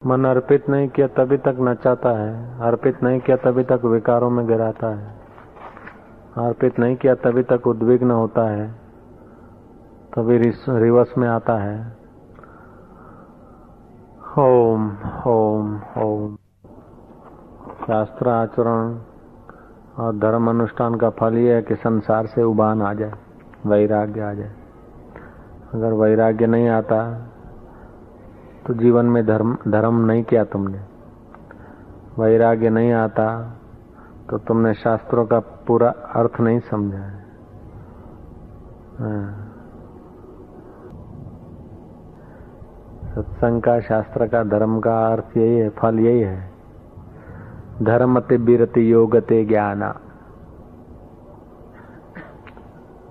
मन अर्पित नहीं किया तभी तक नचाता है, अर्पित नहीं किया तभी तक विकारों में गिराता है, अर्पित नहीं किया तभी तक उद्विग्न होता है, तभी रिवर्स में आता है। ओम ओम ओम। शास्त्र आचरण और धर्म अनुष्ठान का फल यह है कि संसार से उबान आ जाए, वैराग्य आ जाए। अगर वैराग्य नहीं आता तो जीवन में धर्म नहीं किया तुमने। वैराग्य नहीं आता तो तुमने शास्त्रों का पूरा अर्थ नहीं समझा है। सत्संग का, शास्त्र का, धर्म का अर्थ यही है, फल यही है। धर्मते बिरति योगते ज्ञाना।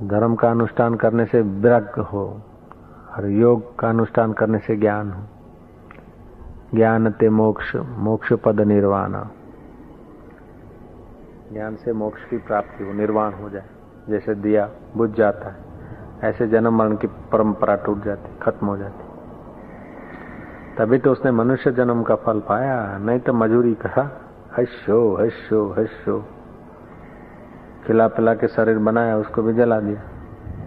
धर्म का अनुष्ठान करने से विरक्त हो और योग का अनुष्ठान करने से ज्ञान हो। ज्ञानते मोक्ष, मोक्ष पद निर्वाण। ज्ञान से मोक्ष की प्राप्ति हो, निर्वाण हो जाए। जैसे दिया बुझ जाता है ऐसे जन्म मरण की परंपरा टूट जाती, खत्म हो जाती। तभी तो उसने मनुष्य जन्म का फल पाया, नहीं तो मजूरी करा। हशो हशो हशो, खिला पिला के शरीर बनाया, उसको भी जला दिया।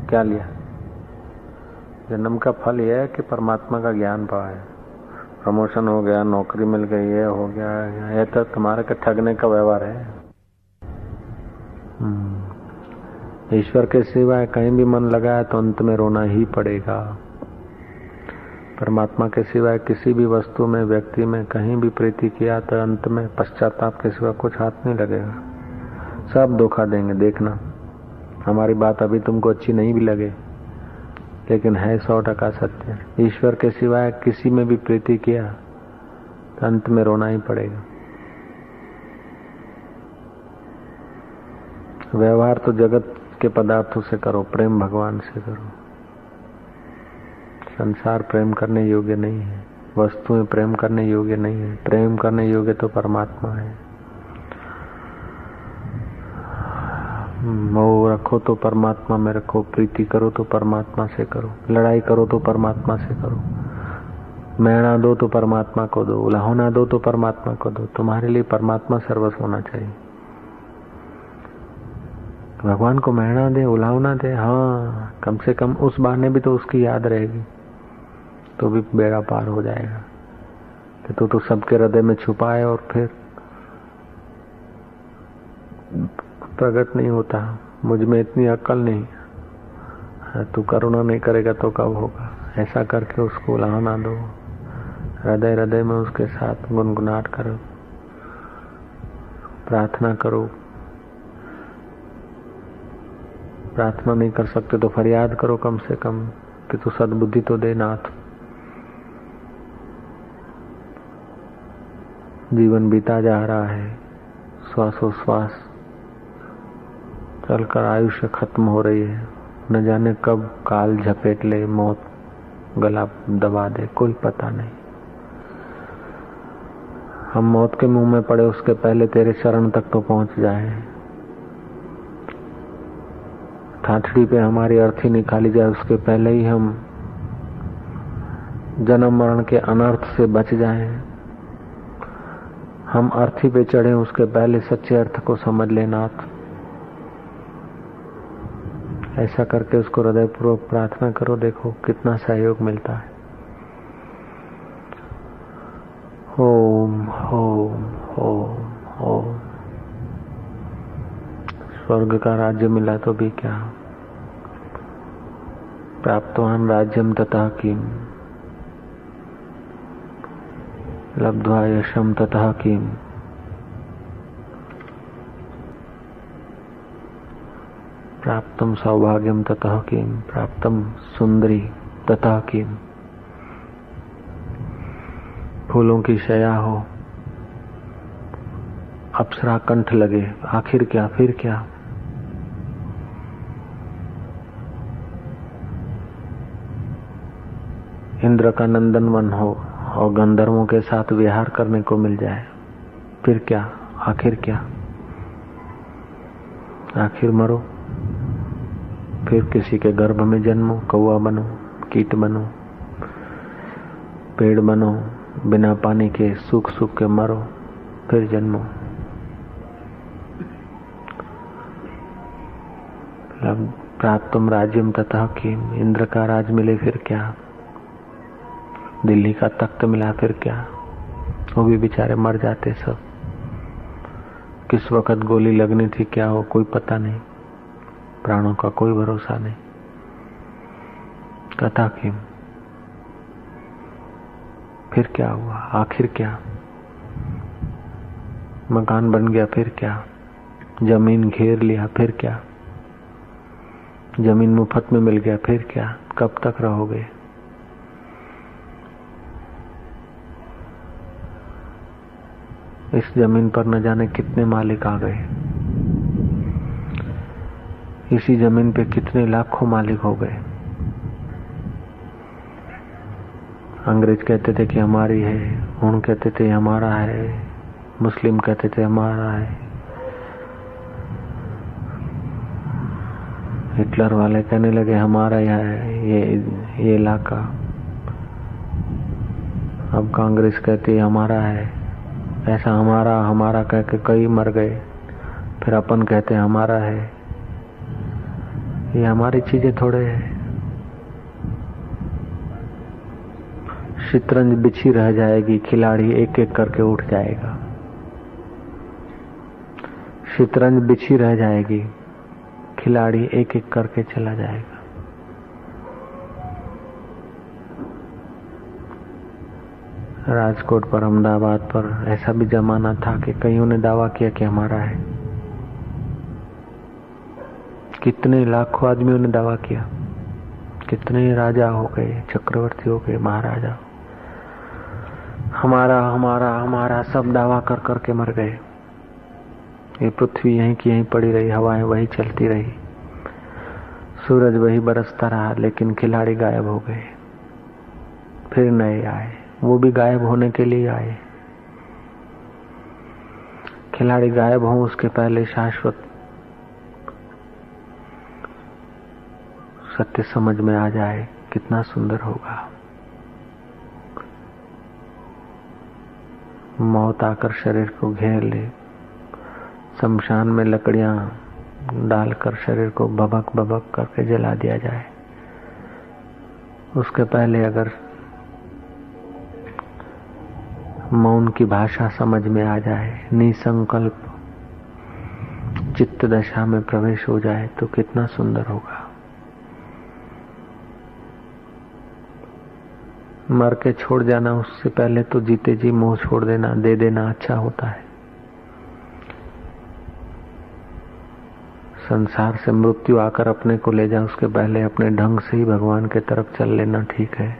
क्या लिया? जन्म का फल यह है कि परमात्मा का ज्ञान पाया। प्रमोशन हो गया, नौकरी मिल गई, ये हो गया, ये तो तुम्हारे का ठगने का व्यवहार है। ईश्वर के सिवाय कहीं भी मन लगाया तो अंत में रोना ही पड़ेगा। परमात्मा के सिवाय किसी भी वस्तु में, व्यक्ति में कहीं भी प्रीति किया तो अंत में पश्चाताप के सिवा कुछ हाथ नहीं लगेगा। सब धोखा देंगे, देखना। हमारी बात अभी तुमको अच्छी नहीं भी लगे, लेकिन है 100% सत्य। ईश्वर के सिवाय किसी में भी प्रीति किया तो अंत में रोना ही पड़ेगा। व्यवहार तो जगत के पदार्थों से करो, प्रेम भगवान से करो। संसार प्रेम करने योग्य नहीं है, वस्तुएं प्रेम करने योग्य नहीं है। प्रेम करने योग्य तो परमात्मा है। मोह रखो तो परमात्मा में रखो, प्रीति करो तो परमात्मा से करो, लड़ाई करो तो परमात्मा से करो, मैणा दो तो परमात्मा को दो, उलाहना दो तो परमात्मा को दो। तुम्हारे लिए परमात्मा सर्वस्व होना चाहिए। भगवान को मैणा दे, उलाहना दे, हाँ, कम से कम उस बहाने भी तो उसकी याद रहेगी, तो भी बेड़ा पार हो जाएगा। कि तू तो सबके हृदय में छुपा है और फिर प्रकट नहीं होता। मुझ में इतनी अक्ल नहीं, तू करुणा नहीं करेगा तो कब होगा। ऐसा करके उसको उलाहना दो, हृदय हृदय में उसके साथ गुनगुनाट करो, प्रार्थना करो। प्रार्थना नहीं कर सकते तो फरियाद करो कम से कम कि तू सद्बुद्धि तो दे नाथ। जीवन बीता जा रहा है, श्वासोश्वास चलकर आयुष्य खत्म हो रही है। न जाने कब काल झपेट ले, मौत गला दबा दे, कोई पता नहीं। हम मौत के मुंह में पड़े उसके पहले तेरे शरण तक तो पहुंच जाए। ठाठड़ी पे हमारी अर्थी निकाली जाए उसके पहले ही हम जन्म मरण के अनर्थ से बच जाएं। हम अर्थी पे चढ़े उसके पहले सच्चे अर्थ को समझ लेना। ऐसा करके उसको हृदयपूर्वक प्रार्थना करो, देखो कितना सहयोग मिलता है। ओम ओम ओम ओम। स्वर्ग का राज्य मिला तो भी क्या, प्राप्तवान राज्यम तथा किम, लब्ध्वा यशम तथा किम। प्राप्तम सौभाग्यम तथा किम, प्राप्तम सुंदरी तथा किम। फूलों की शया हो, अप्सरा कंठ लगे, आखिर क्या, फिर क्या। इंद्र का नंदन वन हो और गंधर्वों के साथ विहार करने को मिल जाए, फिर क्या, आखिर क्या। आखिर मरो, फिर किसी के गर्भ में जन्मो, कौवा बनो, कीट बनो, पेड़ बनो, बिना पानी के सूख सूख के मरो, फिर जन्मो। प्राप्तम राज्यम तथा किम, इंद्र का राज मिले फिर क्या, दिल्ली का तख्त मिला फिर क्या, वो भी बेचारे मर जाते सब। किस वक्त गोली लगनी थी क्या हो कोई पता नहीं, प्राणों का कोई भरोसा नहीं। तथा किम, फिर क्या हुआ, आखिर क्या, मकान बन गया फिर क्या, जमीन घेर लिया फिर क्या, जमीन मुफ्त में मिल गया फिर क्या, कब तक रहोगे। इस जमीन पर न जाने कितने मालिक आ गए, इसी जमीन पे कितने लाखों मालिक हो गए। अंग्रेज कहते थे कि हमारी है, हुन कहते थे हमारा है, मुस्लिम कहते थे हमारा है, हिटलर वाले कहने लगे हमारा है ये इलाका। अब कांग्रेस कहती है हमारा है। ऐसा हमारा हमारा कह के कई मर गए, फिर अपन कहते हैं हमारा है। ये हमारी चीजें थोड़े है। शतरंज बिछी रह जाएगी, खिलाड़ी एक एक करके उठ जाएगा। शतरंज बिछी रह जाएगी, खिलाड़ी एक एक करके चला जाएगा। राजकोट पर, अहमदाबाद पर ऐसा भी जमाना था कि कईयों ने दावा किया कि हमारा है। कितने लाखों आदमियों ने दावा किया, कितने राजा हो गए, चक्रवर्ती हो गए, महाराजा, हमारा हमारा हमारा सब दावा कर करके मर गए। ये पृथ्वी यहीं की यहीं पड़ी रही, हवाएं वही चलती रही, सूरज वही बरसता रहा, लेकिन खिलाड़ी गायब हो गए। फिर नए आए, वो भी गायब होने के लिए आए। खिलाड़ी गायब हो उसके पहले शाश्वत सत्य समझ में आ जाए, कितना सुंदर होगा। मौत आकर शरीर को घेर ले, शमशान में लकड़ियां डालकर शरीर को भभक भभक करके जला दिया जाए। उसके पहले अगर मौन की भाषा समझ में आ जाए, निसंकल्प चित्त दशा में प्रवेश हो जाए तो कितना सुंदर होगा। मर के छोड़ जाना, उससे पहले तो जीते जी मोह छोड़ देना, दे देना अच्छा होता है। संसार से मृत्यु आकर अपने को ले जाए, उसके पहले अपने ढंग से ही भगवान के तरफ चल लेना ठीक है।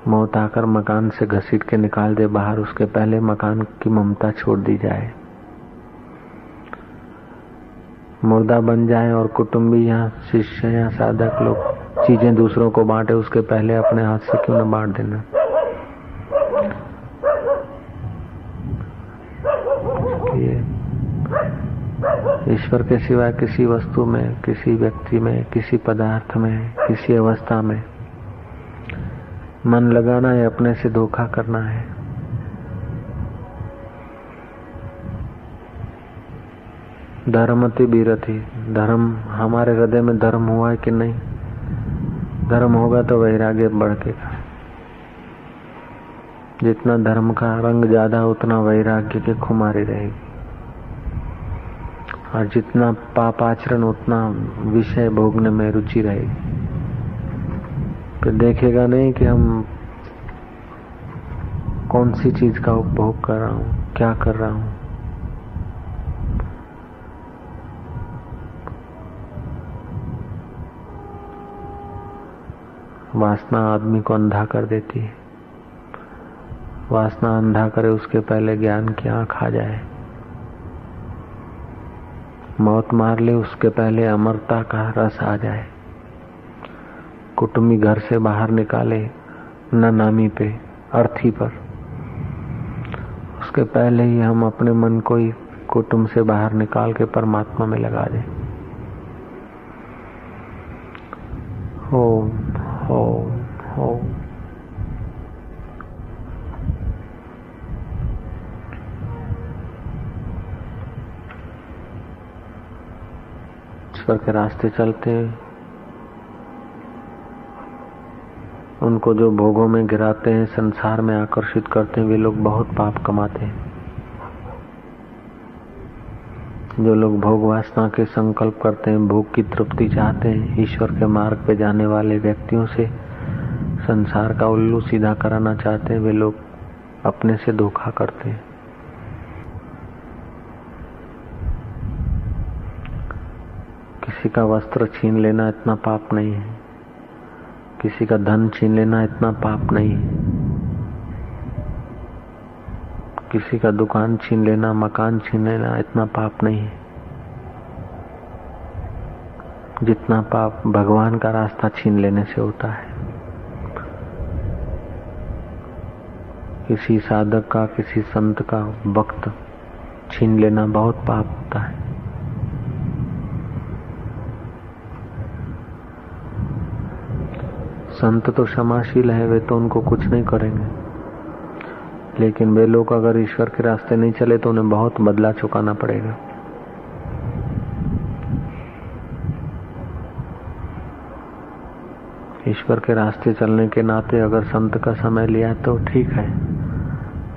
मौत आकर मकान से घसीट के निकाल दे बाहर, उसके पहले मकान की ममता छोड़ दी जाए। मुर्दा बन जाए और कुटुंबी या शिष्य या साधक लोग चीजें दूसरों को बांटे, उसके पहले अपने हाथ से क्यों न बांट देना। ईश्वर के सिवाय किसी वस्तु में, किसी व्यक्ति में, किसी पदार्थ में, किसी अवस्था में मन लगाना है, अपने से धोखा करना है। धर्मति बीरति, धर्म हमारे हृदय में धर्म हुआ है कि नहीं। धर्म होगा तो वैराग्य बढ़ेगा। जितना धर्म का रंग ज्यादा उतना वैराग्य की खुमारी रहेगी, और जितना पाप आचरण उतना विषय भोगने में रुचि रहेगी। फिर देखेगा नहीं कि हम कौन सी चीज का उपभोग कर रहा हूं, क्या कर रहा हूं। वासना आदमी को अंधा कर देती है। वासना अंधा करे उसके पहले ज्ञान की आंख आ जाए। मौत मार ले उसके पहले अमरता का रस आ जाए। कुटुंबी घर से बाहर निकाले न नामी पे, अर्थी पर, उसके पहले ही हम अपने मन को ही कुटुंब से बाहर निकाल के परमात्मा में लगा दें। ओम ओम ओम। ईश्वर के रास्ते चलते हैं, उनको जो भोगों में गिराते हैं, संसार में आकर्षित करते हैं, वे लोग बहुत पाप कमाते हैं। जो लोग भोग वासना के संकल्प करते हैं, भोग की तृप्ति चाहते हैं, ईश्वर के मार्ग पे जाने वाले व्यक्तियों से संसार का उल्लू सीधा कराना चाहते हैं, वे लोग अपने से धोखा करते हैं। किसी का वस्त्र छीन लेना इतना पाप नहीं है, किसी का धन छीन लेना इतना पाप नहीं है, किसी का दुकान छीन लेना, मकान छीन लेना इतना पाप नहीं है जितना पाप भगवान का रास्ता छीन लेने से होता है। किसी साधक का, किसी संत का वक्त छीन लेना बहुत पाप होता है। संत तो क्षमाशील है, वे तो उनको कुछ नहीं करेंगे, लेकिन वे लोग अगर ईश्वर के रास्ते नहीं चले तो उन्हें बहुत बदला चुकाना पड़ेगा। ईश्वर के रास्ते चलने के नाते अगर संत का समय लिया तो ठीक है,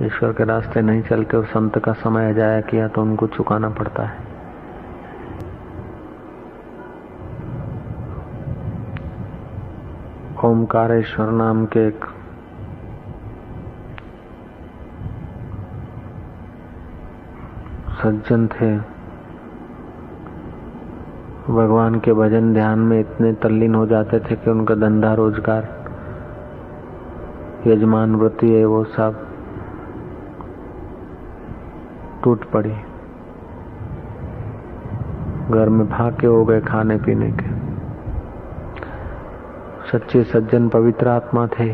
ईश्वर के रास्ते नहीं चलते और संत का समय अजाया किया तो उनको चुकाना पड़ता है। ओमकारेश्वर नाम के एक सज्जन थे, भगवान के भजन ध्यान में इतने तल्लीन हो जाते थे कि उनका धंधा रोजगार, यजमान वृत्ति है, वो सब टूट पड़ी। घर में फाके हो गए खाने पीने के। सच्चे सज्जन पवित्र आत्मा थे।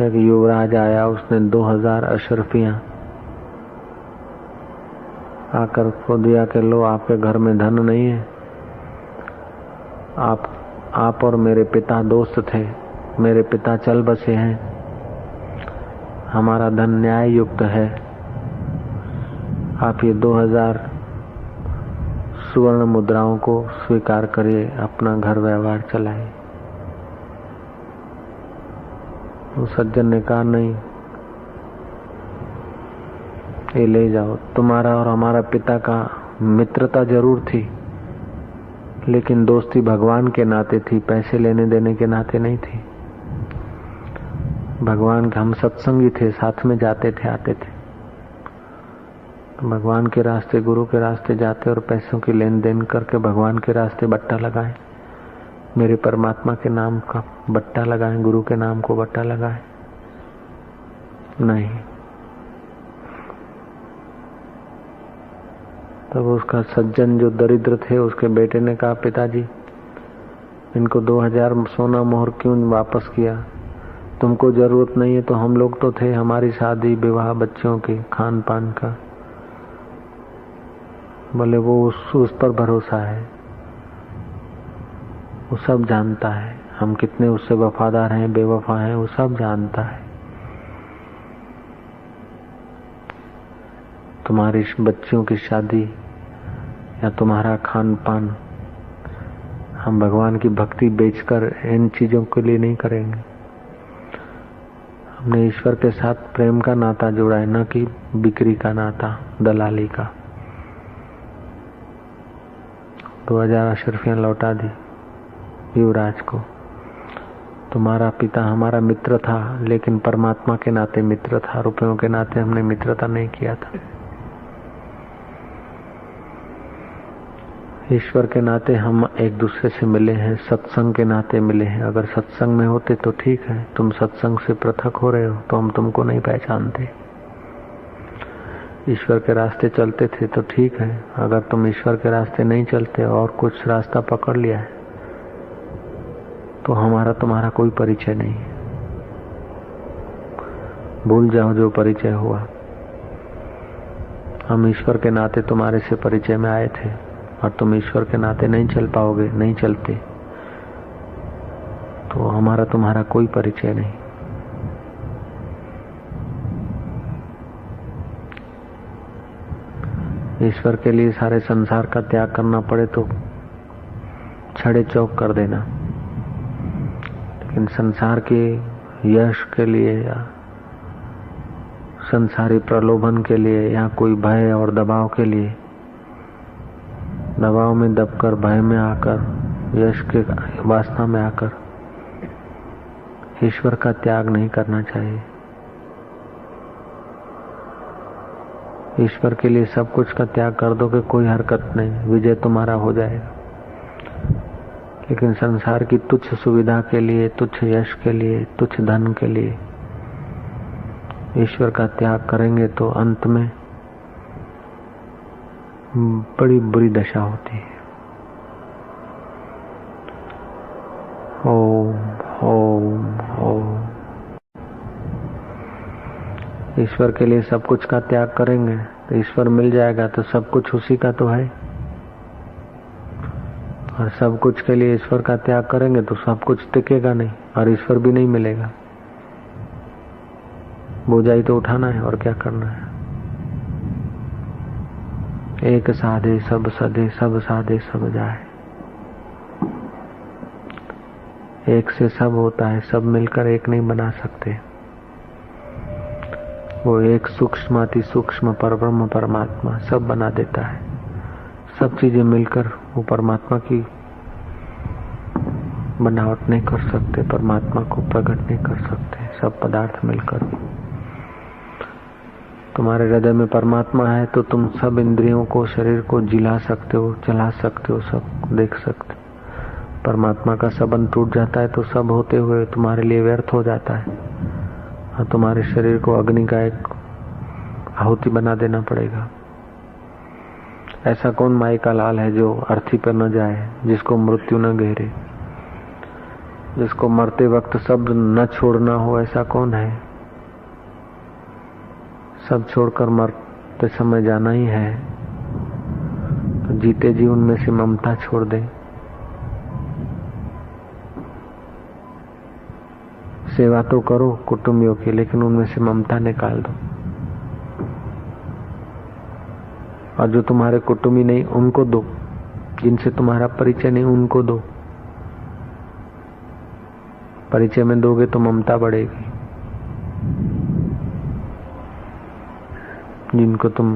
एक युवराज आया, उसने 2000 अशरफियां आकर को दिया कि लो, आपके घर में धन नहीं है, आप और मेरे पिता दोस्त थे, मेरे पिता चल बसे हैं, हमारा धन न्याय युक्त है, आप ये 2000 सुवर्ण मुद्राओं को स्वीकार करिए, अपना घर व्यवहार चलाइए। उस सज्जन ने कहा नहीं, ये ले जाओ। तुम्हारा और हमारा पिता का मित्रता जरूर थी, लेकिन दोस्ती भगवान के नाते थी, पैसे लेने देने के नाते नहीं थी। भगवान के हम सत्संगी थे, साथ में जाते थे, आते थे। तो भगवान के रास्ते, गुरु के रास्ते जाते और पैसों की लेन देन करके भगवान के रास्ते बट्टा लगाएं, मेरे परमात्मा के नाम का बट्टा लगाएं, गुरु के नाम को बट्टा लगाएं, नहीं। तब उसका सज्जन जो दरिद्र थे, उसके बेटे ने कहा, पिताजी इनको 2000 सोना मोहर क्यों वापस किया? तुमको जरूरत नहीं है तो हम लोग तो थे, हमारी शादी विवाह बच्चों के खान पान का। बोले वो उस पर भरोसा है, वो सब जानता है, हम कितने उससे वफादार हैं, बेवफा हैं, वो सब जानता है। तुम्हारी बच्चियों की शादी या तुम्हारा खान पान हम भगवान की भक्ति बेचकर इन चीजों के लिए नहीं करेंगे। हमने ईश्वर के साथ प्रेम का नाता जोड़ा है, न कि बिक्री का नाता, दलाली का। 2000 अशरफियां लौटा दी युवराज को। तुम्हारा पिता हमारा मित्र था, लेकिन परमात्मा के नाते मित्र था, रुपयों के नाते हमने मित्रता नहीं किया था। ईश्वर के नाते हम एक दूसरे से मिले हैं, सत्संग के नाते मिले हैं। अगर सत्संग में होते तो ठीक है, तुम सत्संग से पृथक हो रहे हो तो हम तुमको नहीं पहचानते। ईश्वर के रास्ते चलते थे तो ठीक है, अगर तुम ईश्वर के रास्ते नहीं चलते और कुछ रास्ता पकड़ लिया है तो हमारा तुम्हारा कोई परिचय नहीं है। भूल जाओ जो परिचय हुआ। हम ईश्वर के नाते तुम्हारे से परिचय में आए थे और तुम ईश्वर के नाते नहीं चल पाओगे, नहीं चलते तो हमारा तुम्हारा कोई परिचय नहीं। ईश्वर के लिए सारे संसार का त्याग करना पड़े तो छड़े चौक कर देना, लेकिन संसार के यश के लिए या संसारी प्रलोभन के लिए या कोई भय और दबाव के लिए, दबाव में दबकर, भय में आकर, यश के वासना में आकर ईश्वर का त्याग नहीं करना चाहिए। ईश्वर के लिए सब कुछ का त्याग कर दोगे, कोई हरकत नहीं, विजय तुम्हारा हो जाएगा। लेकिन संसार की तुच्छ सुविधा के लिए, तुच्छ यश के लिए, तुच्छ धन के लिए ईश्वर का त्याग करेंगे तो अंत में बड़ी बुरी दशा होती है। ओम ओम ओम। ईश्वर के लिए सब कुछ का त्याग करेंगे तो ईश्वर मिल जाएगा, तो सब कुछ उसी का तो है। और सब कुछ के लिए ईश्वर का त्याग करेंगे तो सब कुछ टिकेगा नहीं और ईश्वर भी नहीं मिलेगा। बोझाई तो उठाना है और क्या करना है। एक साधे सब सधे, सब साधे सब जाए। एक से सब होता है, सब मिलकर एक नहीं बना सकते। वो एक सूक्ष्म अति सूक्ष्म परब्रह्म परमात्मा सब बना देता है। सब चीजें मिलकर वो परमात्मा की बनावट नहीं कर सकते, परमात्मा को प्रकट नहीं कर सकते। सब पदार्थ मिलकर, तुम्हारे हृदय में परमात्मा है तो तुम सब इंद्रियों को, शरीर को जिला सकते हो, चला सकते हो, सब देख सकते हो। परमात्मा का संबंध टूट जाता है तो सब होते हुए तुम्हारे लिए व्यर्थ हो जाता है और तुम्हारे शरीर को अग्नि का एक आहुति बना देना पड़ेगा। ऐसा कौन माई का लाल है जो अर्थी पर न जाए, जिसको मृत्यु न घेरे, जिसको मरते वक्त सब न छोड़ना हो? ऐसा कौन है? सब छोड़कर मरते समय जाना ही है तो जीते जी उनमें से ममता छोड़ दे। सेवा तो करो कुटुंबियों की, लेकिन उनमें से ममता निकाल दो। और जो तुम्हारे कुटुंबी नहीं उनको दो, जिनसे तुम्हारा परिचय नहीं उनको दो। परिचय में दोगे तो ममता बढ़ेगी। जिनको तुम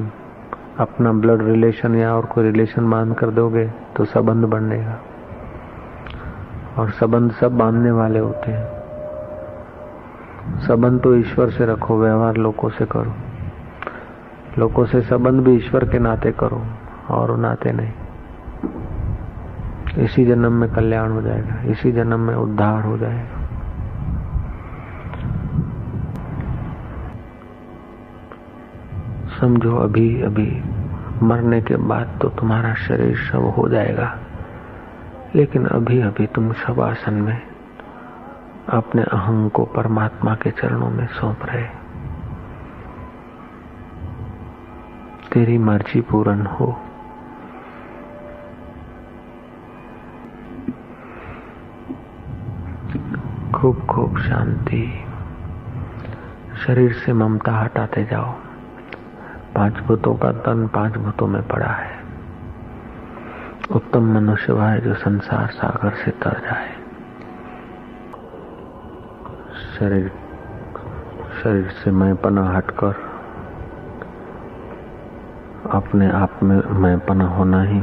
अपना ब्लड रिलेशन या और कोई रिलेशन मान कर दोगे तो संबंध बढ़ेगा। और संबंध सब बांधने वाले होते हैं। संबंध तो ईश्वर से रखो, व्यवहार लोगों से करो। लोगों से संबंध भी ईश्वर के नाते करो और नाते नहीं। इसी जन्म में कल्याण हो जाएगा, इसी जन्म में उद्धार हो जाएगा। समझो अभी अभी मरने के बाद तो तुम्हारा शरीर सब हो जाएगा, लेकिन अभी अभी तुम सब आसन में अपने अहं को परमात्मा के चरणों में सौंप रहे। तेरी मर्जी पूर्ण हो। खूब खूब शांति। शरीर से ममता हटाते जाओ। 5 भूतों का तन 5 भूतों में पड़ा है। उत्तम मनुष्य वह है जो संसार सागर से तर जाए। शरीर से मैंपना हटकर अपने आप में मैंपना होना ही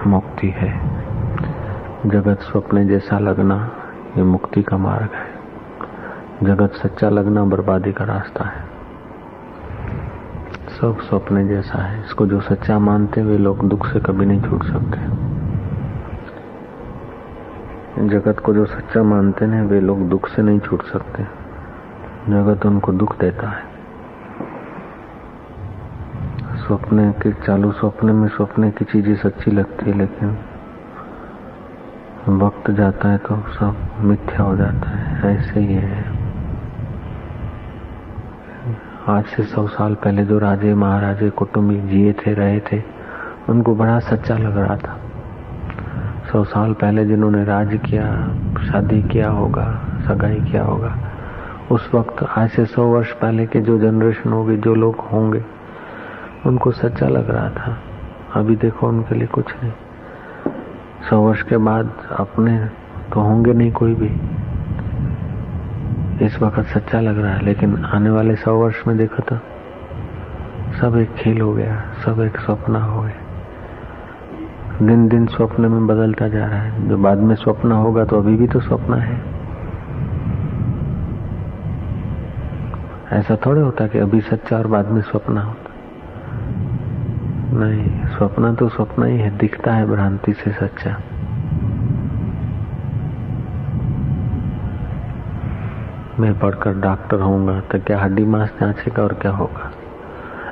मुक्ति है। जगत स्वप्न जैसा लगना ये मुक्ति का मार्ग है। जगत सच्चा लगना बर्बादी का रास्ता है। सब स्वप्न जैसा है। इसको जो सच्चा मानते वे लोग दुख से कभी नहीं छूट सकते। जगत को जो सच्चा मानते हैं वे लोग दुख से नहीं छूट सकते। जगत उनको दुख देता है। स्वप्न के चालू स्वप्न में स्वप्न की चीजें सच्ची लगती है, लेकिन वक्त जाता है तो सब मिथ्या हो जाता है। ऐसे ही है। आज से 100 साल पहले जो राजे महाराजे कुटुंबी जिए थे, रहे थे, उनको बड़ा सच्चा लग रहा था। 100 साल पहले जिन्होंने राज किया, शादी किया होगा, सगाई किया होगा, उस वक्त आज से 100 वर्ष पहले के जो जनरेशन होगी, जो लोग होंगे, उनको सच्चा लग रहा था। अभी देखो उनके लिए कुछ नहीं। 100 वर्ष के बाद अपने तो होंगे नहीं कोई भी। इस वक्त सच्चा लग रहा है, लेकिन आने वाले 100 वर्ष में देखो तो सब एक खेल हो गया, सब एक स्वप्न हो गया। दिन दिन स्वप्न में बदलता जा रहा है। जो बाद में स्वप्न होगा तो अभी भी तो स्वप्न है। ऐसा थोड़े होता कि अभी सच्चा और बाद में स्वप्न होता। नहीं, स्वप्न तो स्वप्न ही है, दिखता है भ्रांति से सच्चा। मैं पढ़कर डॉक्टर होऊंगा तो क्या हड्डी मांस जांचेगा और क्या होगा?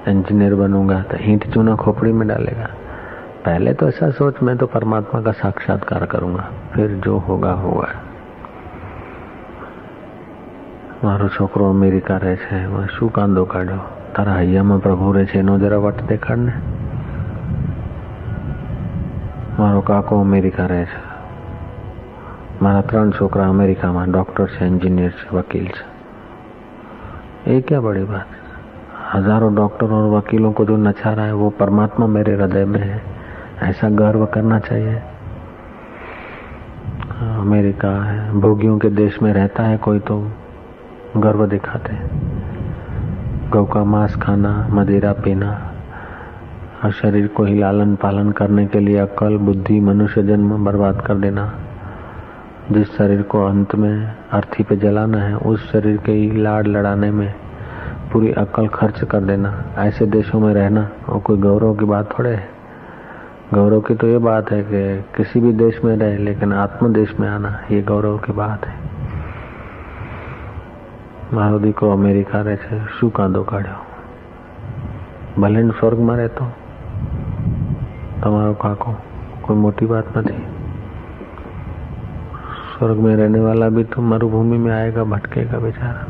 इंजीनियर बनूंगा तो ईंट चूना खोपड़ी में डालेगा। पहले तो ऐसा सोच, मैं तो परमात्मा का साक्षात्कार करूंगा, फिर जो होगा होगा। मारो छोकरो अमेरिका रहे छे, शू कांदो काढ्यो? तारा हૈયામાં प्रभु रहे छे एनो जरा वट देखाड़ने। मारो काको अमेरिका रहे छे, मारा 3 छोकरा अमेरिका में डॉक्टर छे, इंजीनियर छे, वकील छे। ये क्या बड़ी बात? हजारों डॉक्टर और वकीलों को जो नचा रहा है वो परमात्मा मेरे हृदय में है, ऐसा गर्व करना चाहिए। अमेरिका है, भोगियों के देश में रहता है कोई तो गर्व दिखाते हैं। गौ का मांस खाना, मदिरा पीना और शरीर को ही लालन पालन करने के लिए अक्ल बुद्धि मनुष्य जन्म बर्बाद कर देना। जिस शरीर को अंत में अर्थी पे जलाना है, उस शरीर के ही लाड़ लड़ाने में पूरी अक्ल खर्च कर देना। ऐसे देशों में रहना और कोई गौरव की बात थोड़े है। गौरव की तो ये बात है कि किसी भी देश में रहे, लेकिन आत्म देश में आना, ये गौरव की बात है। मारो दीकरो अमेरिका रहे छे, शू कांदो काढ्यो? भले स्वर्ग में रहतो तमारो काको, कोई मोटी बात नहीं। स्वर्ग में रहने वाला भी तो मरुभूमि में आएगा, भटकेगा बेचारा।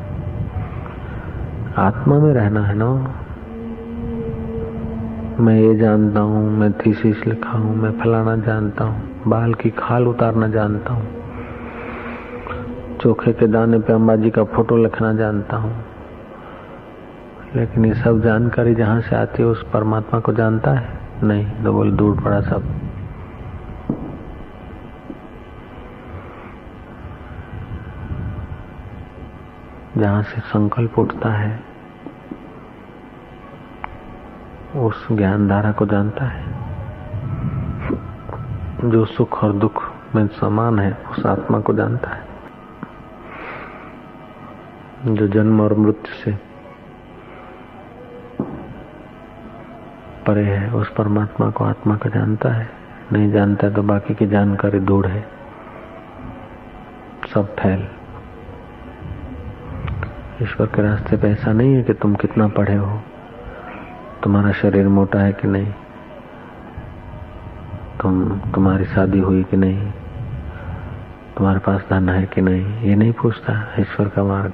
आत्मा में रहना है ना। मैं ये जानता हूँ, मैं थीसिस लिखा हूँ, मैं फलाना जानता हूँ, बाल की खाल उतारना जानता हूँ, चोखे के दाने पे अंबाजी का फोटो लिखना जानता हूँ। लेकिन ये सब जानकारी जहाँ से आती है उस परमात्मा को जानता है? नहीं, तो बोल दूर पड़ा सब। जहाँ से संकल्प उठता है उस ज्ञान धारा को जानता है। जो सुख और दुख में समान है उस आत्मा को जानता है। जो जन्म और मृत्यु से परे है उस परमात्मा को आत्मा का जानता है। नहीं जानता है तो बाकी की जानकारी दूर है, सब फैल। ईश्वर के रास्ते पे ऐसा नहीं है कि तुम कितना पढ़े हो, तुम्हारा शरीर मोटा है कि नहीं, तुम्हारी शादी हुई कि नहीं, तुम्हारे पास धन है कि नहीं, ये नहीं पूछता ईश्वर का मार्ग।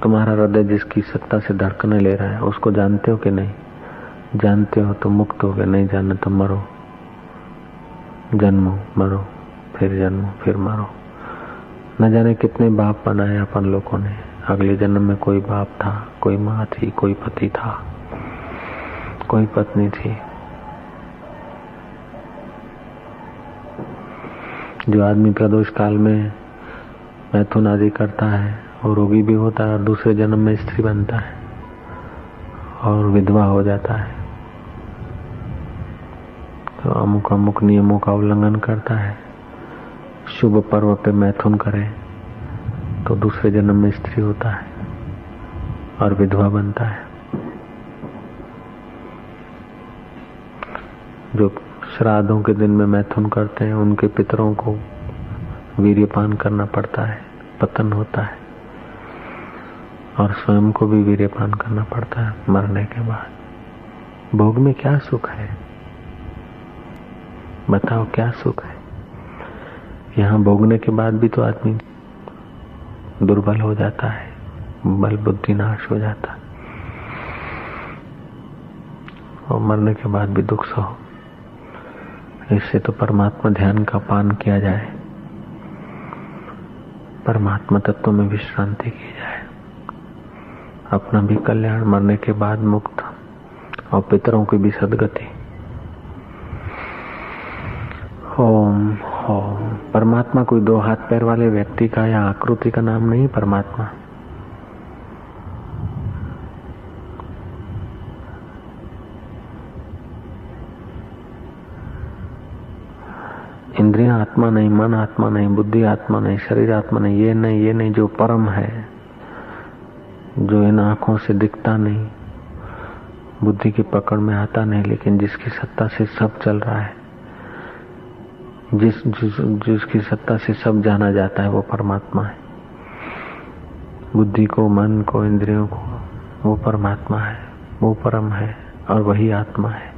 तुम्हारा हृदय जिसकी सत्ता से धड़कने ले रहा है उसको जानते हो कि नहीं? जानते हो तो मुक्त हो गए, नहीं जाने तो मरो। जन्मो मरो, फिर जन्मो फिर मरो। न जाने कितने बाप बनाए अपन लोगों ने। अगले जन्म में कोई बाप था, कोई माँ थी, कोई पति था, कोई पत्नी थी। जो आदमी प्रदोष काल में मैथुन आदि करता है और रोगी भी होता है और दूसरे जन्म में स्त्री बनता है और विधवा हो जाता है, तो अमुक अमुक नियमों का उल्लंघन करता है। शुभ पर्व पे मैथुन करे तो दूसरे जन्म में स्त्री होता है और विधवा बनता है। जो श्राद्धों के दिन में मैथुन करते हैं उनके पितरों को वीर्यपान करना पड़ता है, पतन होता है, और स्वयं को भी वीर्यपान करना पड़ता है मरने के बाद। भोग में क्या सुख है? बताओ क्या सुख है? यहाँ भोगने के बाद भी तो आदमी दुर्बल हो जाता है, बल बुद्धि नाश हो जाता है, और मरने के बाद भी दुख सहो। इससे तो परमात्मा ध्यान का पान किया जाए, परमात्मा तत्व में विश्रांति की जाए। अपना भी कल्याण, मरने के बाद मुक्त और पितरों की भी सदगति। ओम ओम। परमात्मा कोई दो हाथ पैर वाले व्यक्ति का या आकृति का नाम नहीं। परमात्मा इंद्रियां आत्मा नहीं, मन आत्मा नहीं, बुद्धि आत्मा नहीं, शरीर आत्मा नहीं, ये नहीं, जो परम है, जो इन आंखों से दिखता नहीं, बुद्धि की पकड़ में आता नहीं, लेकिन जिसकी सत्ता से सब चल रहा है, जिसकी सत्ता से सब जाना जाता है, वो परमात्मा है। बुद्धि को, मन को, इंद्रियों को, वो परमात्मा है, वो परम है और वही आत्मा है।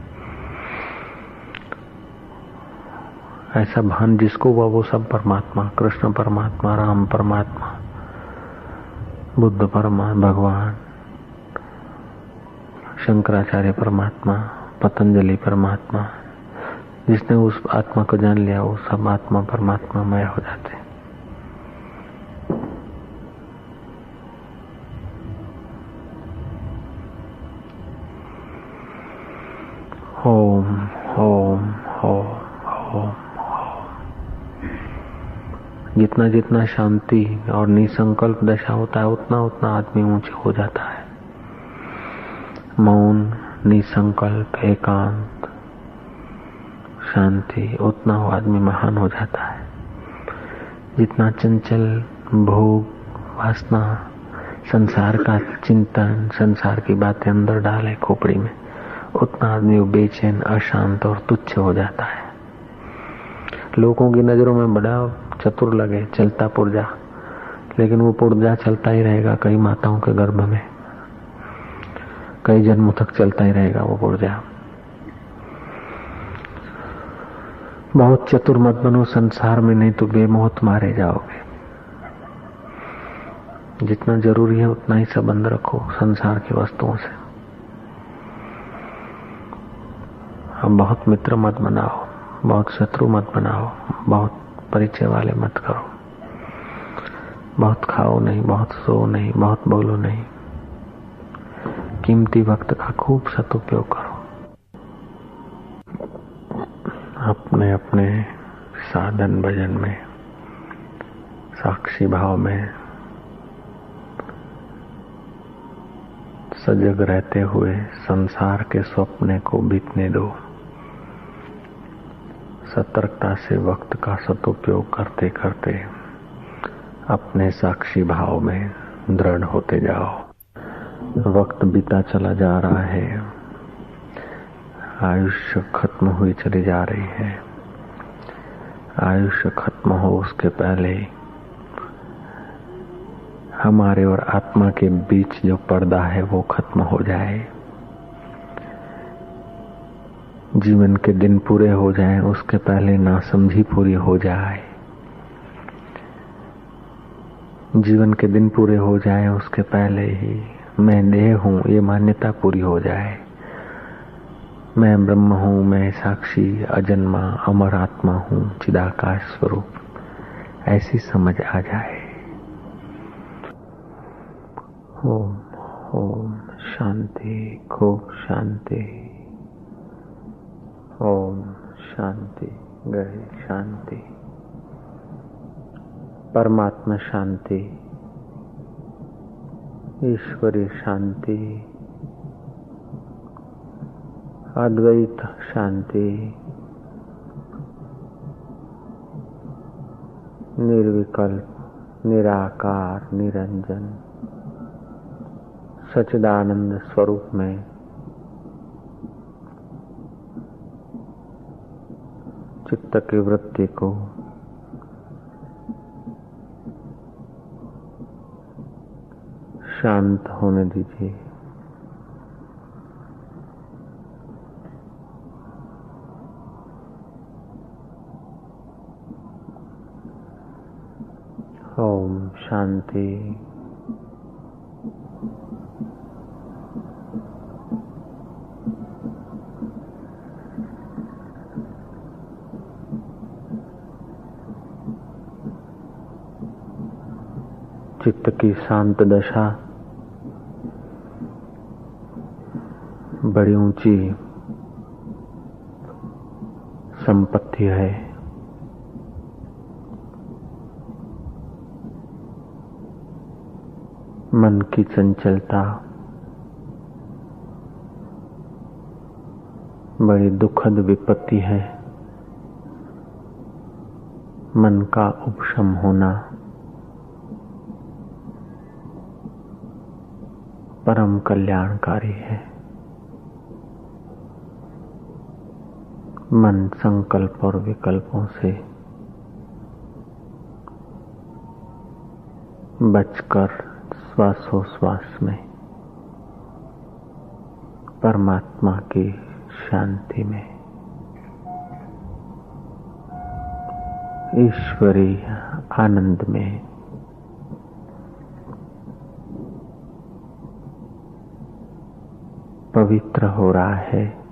ऐसा भान जिसको हुआ वो सब परमात्मा, कृष्ण परमात्मा, राम परमात्मा, बुद्ध परमात्मा, भगवान, शंकराचार्य परमात्मा, पतंजलि परमात्मा। जिसने उस आत्मा को जान लिया वो सब आत्मा परमात्मा मय हो जाते। ओम ओम ओम ओम। जितना जितना शांति और निसंकल्प दशा होता है उतना उतना आदमी ऊंचे हो जाता है। मौन, निसंकल्प, एकांत, शांति, उतना वो आदमी महान हो जाता है। जितना चंचल भोग, वासना, संसार का चिंतन, संसार की बातें अंदर डाले खोपड़ी में, उतना आदमी बेचैन, अशांत और तुच्छ हो जाता है। लोगों की नजरों में बड़ा चतुर लगे, चलता पुर्जा, लेकिन वो पुर्जा चलता ही रहेगा कई माताओं के गर्भ में, कई जन्मों तक चलता ही रहेगा वो पुर्जा। बहुत चतुर मत बनो संसार में, नहीं तो बेमौत मारे जाओगे। जितना जरूरी है उतना ही संबंध रखो संसार की वस्तुओं से। अब बहुत मित्र मत बनाओ, बहुत शत्रु मत बनाओ, बहुत परिचय वाले मत करो। बहुत खाओ नहीं, बहुत सो नहीं, बहुत बोलो नहीं। कीमती वक्त का खूब सदुपयोग करो। अपने अपने साधन भजन में, साक्षी भाव में सजग रहते हुए संसार के स्वप्ने को बीतने दो। सतर्कता से वक्त का सदुपयोग करते करते अपने साक्षी भाव में दृढ़ होते जाओ। वक्त बीता चला जा रहा है, आयुष्य खत्म हुई चली जा रही है। आयुष्य खत्म हो उसके पहले हमारे और आत्मा के बीच जो पर्दा है वो खत्म हो जाए। जीवन के दिन पूरे हो जाएं उसके पहले नासमझी पूरी हो जाए। जीवन के दिन पूरे हो जाएं उसके पहले ही मैं देह हूँ ये मान्यता पूरी हो जाए। मैं ब्रह्म हूँ, मैं साक्षी अजन्मा अमर आत्मा हूँ, चिदाकाश स्वरूप, ऐसी समझ आ जाए। ओम ओम शांति, खूब शांति। ओम शांति, गहरी शांति, परमात्मा शांति, ईश्वरी शांति, अद्वैत शांति, निर्विकल्प, निराकार, निरंजन, सच्चिदानंद स्वरूप में चित्त की वृत्ति को शांत होने दीजिए। ओम शांति। चित्त की शांत दशा बड़ी ऊंची संपत्ति है। मन की चंचलता बड़ी दुखद विपत्ति है। मन का उपशम होना परम कल्याणकारी है। मन संकल्प और विकल्पों से बचकर श्वासोश्वास में परमात्मा की शांति में ईश्वरीय आनंद में पवित्र हो रहा है।